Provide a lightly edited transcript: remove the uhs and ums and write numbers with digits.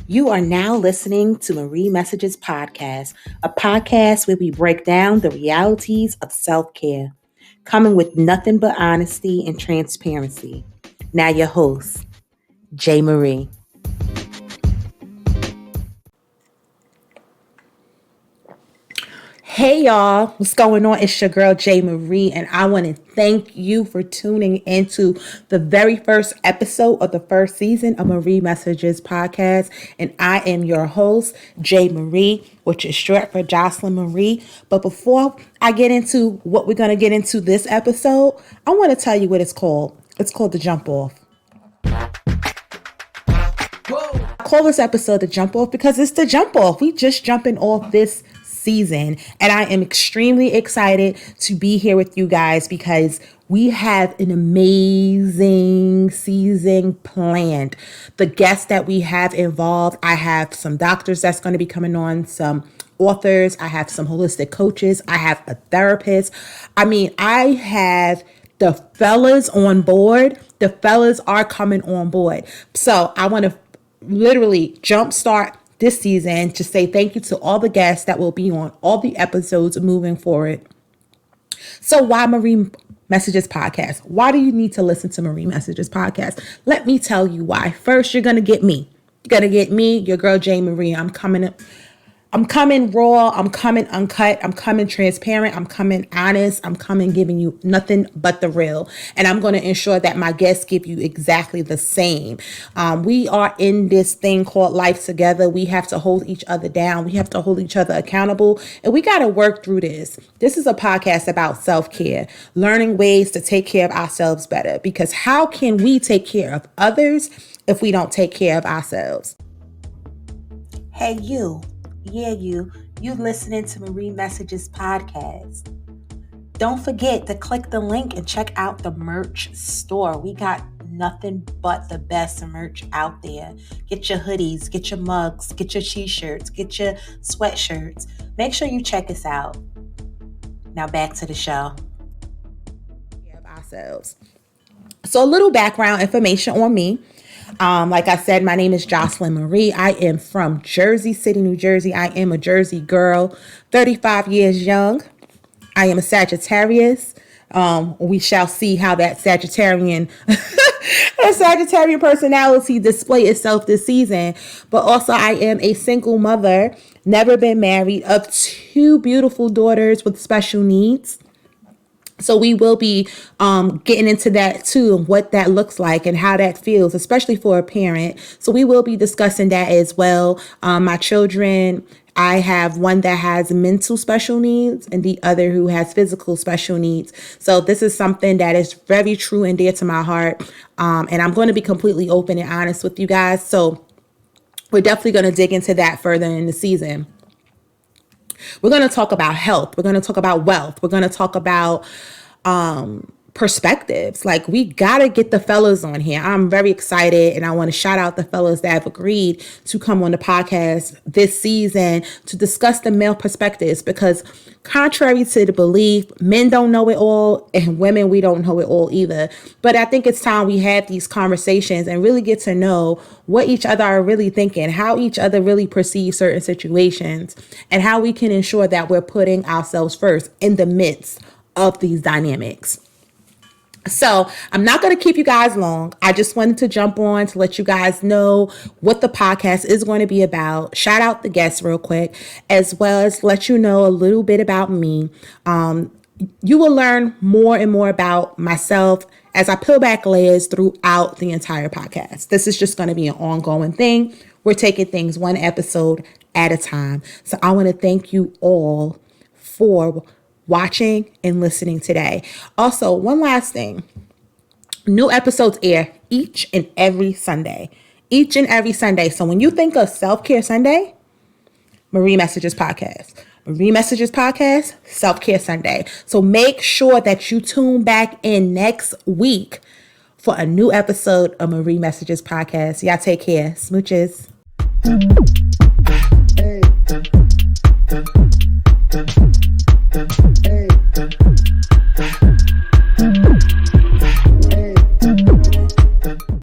You are now listening to Marie Messages Podcast, a podcast where we break down the realities of self-care, coming with nothing but honesty and transparency. Now your host, J. Marie. Hey y'all, what's going on? It's your girl J. Marie, and I want to thank you for tuning into the very first episode of the first season of Marie Messages Podcast. And I am your host, J. Marie, which is short for Jocelyn Marie. But before I get into what we're going to get into this episode, I want to tell you what it's called. It's called The Jump Off. I call this episode The Jump Off because it's the jump off. We just jumping off this season, and I am extremely excited to be here with you guys because we have an amazing season planned. The guests that we have involved, I have some doctors that's going to be coming on, some authors, I have some holistic coaches, I have a therapist. I have the fellas on board. The fellas are coming on board. So I want to literally jumpstart this season to say thank you to all the guests that will be on all the episodes moving forward. So why Marie Messages Podcast? Why do you need to listen to Marie Messages Podcast? Let me tell you why. First, you're going to get me. You're going to get me, your girl J. Marie. I'm coming raw. I'm coming uncut. I'm coming transparent. I'm coming honest. I'm coming giving you nothing but the real. And I'm going to ensure that my guests give you exactly the same. We are in this thing called life together. We have to hold each other down. We have to hold each other accountable. And we got to work through this. This is a podcast about self-care, learning ways to take care of ourselves better. Because how can we take care of others if we don't take care of ourselves? Hey, you. Yeah, you listening to Marie Messages Podcast. Don't forget to click the link and check out the merch store. We got nothing but the best merch out there. Get your hoodies, get your mugs, get your t-shirts, get your sweatshirts. Make sure you check us out. Now back to the show. Ourselves. So a little background information on me. Like I said, my name is Jocelyn Marie. I am from Jersey City, New Jersey. I am a Jersey girl, 35 years young. I am a Sagittarius. We shall see how that Sagittarian personality display itself this season. But also I am a single mother, never been married, of two beautiful daughters with special needs. So we will be getting into that too, what that looks like and how that feels, especially for a parent. So we will be discussing that as well. My children, I have one that has mental special needs and the other who has physical special needs. So this is something that is very true and dear to my heart. And I'm going to be completely open and honest with you guys. So we're definitely going to dig into that further in the season. We're going to talk about health. We're going to talk about wealth. We're going to talk about perspectives. Like, we got to get the fellas on here. I'm very excited, and I want to shout out the fellas that have agreed to come on the podcast this season to discuss the male perspectives, because contrary to the belief, men don't know it all, and women, we don't know it all either. But I think it's time we have these conversations and really get to know what each other are really thinking, how each other really perceive certain situations, and how we can ensure that we're putting ourselves first in the midst of these dynamics. So I'm not going to keep you guys long. I just wanted to jump on to let you guys know what the podcast is going to be about. Shout out the guests real quick, as well as let you know a little bit about me. You will learn more and more about myself as I peel back layers throughout the entire podcast. This is just going to be an ongoing thing. We're taking things one episode at a time. So I want to thank you all for watching and listening today. Also, one last thing. New episodes air each and every Sunday. Each and every Sunday. So when you think of Self-Care Sunday, Marie Messages Podcast. Marie Messages Podcast, Self-Care Sunday. So make sure that you tune back in next week for a new episode of Marie Messages Podcast. Y'all take care. Smooches.